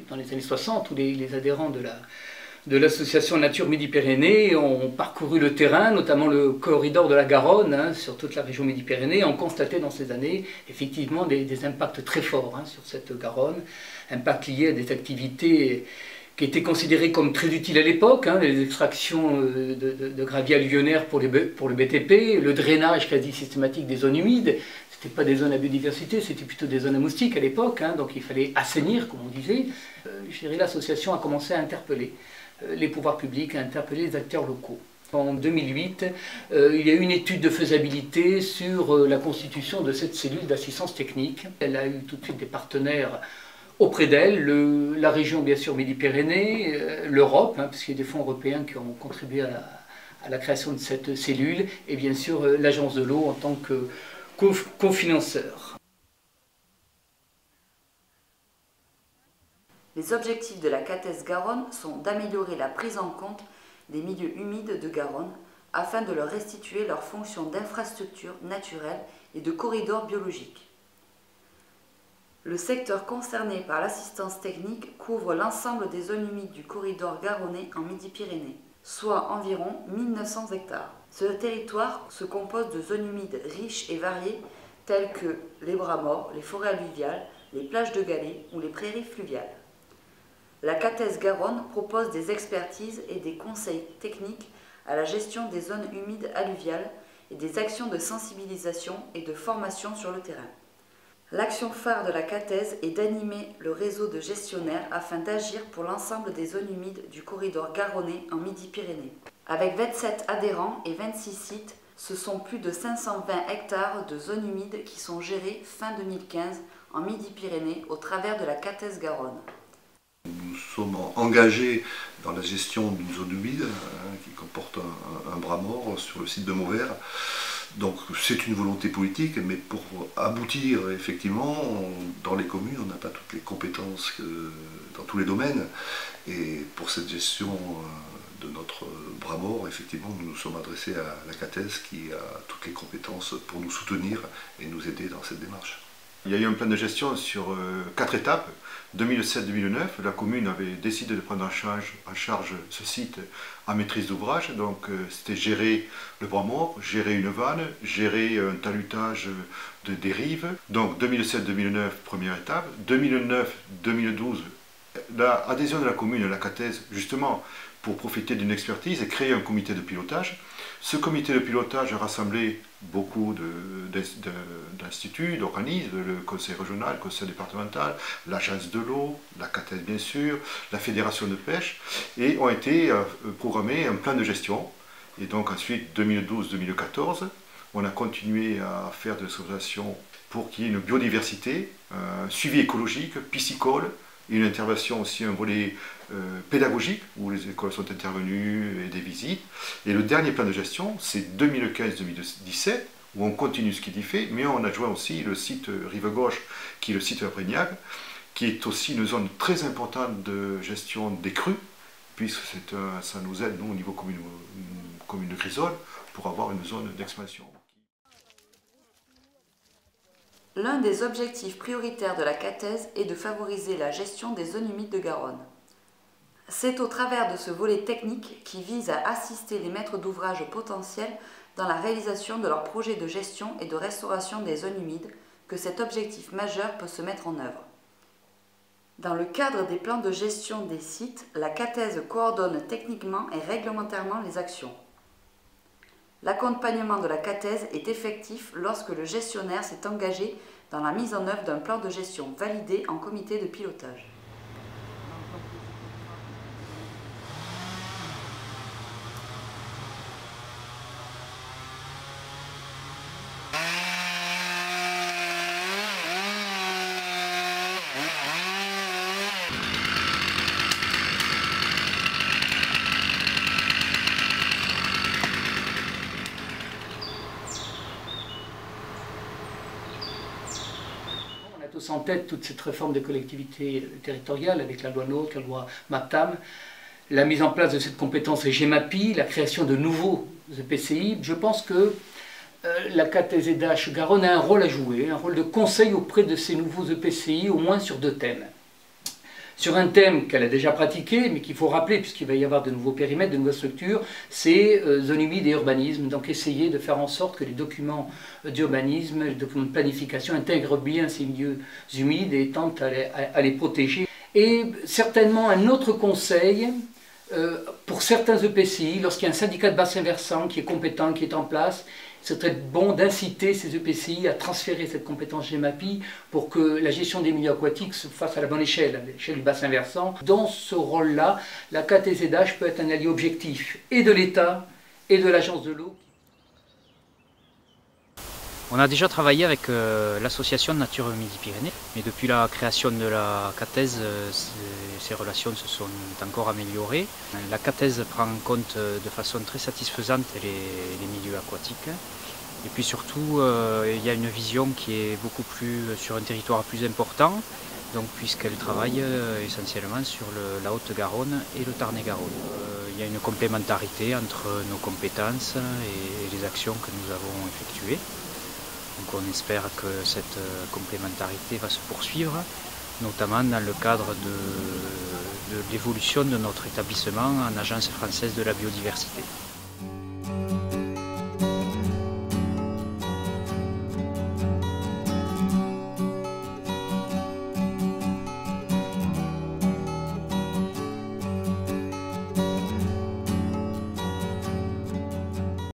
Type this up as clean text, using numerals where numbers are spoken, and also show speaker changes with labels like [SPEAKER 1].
[SPEAKER 1] Dans les années 60, tous les adhérents de l'association Nature Midi-Pyrénées ont parcouru le terrain, notamment le corridor de la Garonne, sur toute la région Midi-Pyrénées, et ont constaté dans ces années effectivement des impacts très forts sur cette Garonne, impacts liés à des activités qui étaient considérées comme très utiles à l'époque, les extractions de gravier alluvionnaire pour le BTP, le drainage quasi systématique des zones humides. Ce n'étaient pas des zones à biodiversité, c'était plutôt des zones à moustiques à l'époque, donc il fallait assainir, comme on disait. Je dirais l'association a commencé à interpeller les pouvoirs publics, à interpeller les acteurs locaux. En 2008, il y a eu une étude de faisabilité sur la constitution de cette cellule d'assistance technique. Elle a eu tout de suite des partenaires auprès d'elle, la région bien sûr Midi-Pyrénées, l'Europe, parce qu'il y a des fonds européens qui ont contribué à la création de cette cellule, et bien sûr l'Agence de l'eau en tant que cofinanceur.
[SPEAKER 2] Les objectifs de la CATES Garonne sont d'améliorer la prise en compte des milieux humides de Garonne afin de leur restituer leur fonction d'infrastructure naturelle et de corridor biologique. Le secteur concerné par l'assistance technique couvre l'ensemble des zones humides du corridor garonnais en Midi-Pyrénées, soit environ 1900 hectares. Ce territoire se compose de zones humides riches et variées telles que les bras morts, les forêts alluviales, les plages de galets ou les prairies fluviales. La CATES Garonne propose des expertises et des conseils techniques à la gestion des zones humides alluviales et des actions de sensibilisation et de formation sur le terrain. L'action phare de la CATES est d'animer le réseau de gestionnaires afin d'agir pour l'ensemble des zones humides du corridor garonnais en Midi-Pyrénées. Avec 27 adhérents et 26 sites, ce sont plus de 520 hectares de zones humides qui sont gérés fin 2015 en Midi-Pyrénées au travers de la CATES Garonne.
[SPEAKER 3] Nous sommes engagés dans la gestion d'une zone humide qui comporte un bras mort sur le site de Mauvert. Donc c'est une volonté politique, mais pour aboutir effectivement, dans les communes, on n'a pas toutes les compétences dans tous les domaines. Et pour cette gestion de notre bras mort, effectivement, nous nous sommes adressés à la CATES qui a toutes les compétences pour nous soutenir et nous aider dans cette démarche.
[SPEAKER 4] Il y a eu un plan de gestion sur 4 étapes. 2007-2009, la commune avait décidé de prendre en charge ce site en maîtrise d'ouvrage. Donc c'était gérer le bras mort, gérer une vanne, gérer un talutage de dérive. Donc 2007-2009, première étape. 2009-2012, l'adhésion de la commune à la CATES, justement pour profiter d'une expertise et créer un comité de pilotage. Ce comité de pilotage a rassemblé beaucoup d'instituts, d'organismes, le conseil régional, le conseil départemental, l'agence de l'eau, la CATES bien sûr, la fédération de pêche, et ont été programmés un plan de gestion. Et donc ensuite, 2012-2014, on a continué à faire de l'exploitation pour qu'il y ait une biodiversité, un suivi écologique, piscicole, et une intervention aussi, un volet pédagogique, où les écoles sont intervenues et des visites. Et le dernier plan de gestion, c'est 2015-2017, où on continue ce qu'il y fait, mais on a joint aussi le site Rive Gauche, qui est le site de Brignac, qui est aussi une zone très importante de gestion des crues, puisque ça nous aide, nous, au niveau commune de Grisole, pour avoir une zone d'expansion.
[SPEAKER 2] L'un des objectifs prioritaires de la CATES est de favoriser la gestion des zones humides de Garonne. C'est au travers de ce volet technique qui vise à assister les maîtres d'ouvrage potentiels dans la réalisation de leurs projets de gestion et de restauration des zones humides que cet objectif majeur peut se mettre en œuvre. Dans le cadre des plans de gestion des sites, la CATES coordonne techniquement et réglementairement les actions. L'accompagnement de la CATES est effectif lorsque le gestionnaire s'est engagé dans la mise en œuvre d'un plan de gestion validé en comité de pilotage.
[SPEAKER 1] Tous en tête toute cette réforme des collectivités territoriales avec la loi NOTRe, la loi MAPTAM, la mise en place de cette compétence GEMAPI, la création de nouveaux EPCI. Je pense que la CATES Garonne a un rôle à jouer, un rôle de conseil auprès de ces nouveaux EPCI, au moins sur 2 thèmes. sur un thème qu'elle a déjà pratiqué, mais qu'il faut rappeler, puisqu'il va y avoir de nouveaux périmètres, de nouvelles structures, c'est zones humides et urbanisme. Donc essayer de faire en sorte que les documents d'urbanisme, les documents de planification intègrent bien ces milieux humides et tentent à les protéger. Et certainement un autre conseil, pour certains EPCI, lorsqu'il y a un syndicat de bassin versant qui est compétent, qui est en place, c'est très bon d'inciter ces EPCI à transférer cette compétence GEMAPI pour que la gestion des milieux aquatiques se fasse à la bonne échelle, à l'échelle du bassin versant. Dans ce rôle-là, la KTZH peut être un allié objectif et de l'État et de l'Agence de l'eau.
[SPEAKER 5] On a déjà travaillé avec l'association Nature Midi-Pyrénées, mais depuis la création de la CATES, ces relations se sont encore améliorées. La CATES prend en compte de façon très satisfaisante les milieux aquatiques. Et puis surtout, il y a une vision qui est beaucoup plus sur un territoire plus important, donc puisqu'elle travaille essentiellement sur la Haute-Garonne et le Tarn-et-Garonne. Il y a une complémentarité entre nos compétences et les actions que nous avons effectuées. Donc on espère que cette complémentarité va se poursuivre, notamment dans le cadre de l'évolution de notre établissement en Agence française de la biodiversité.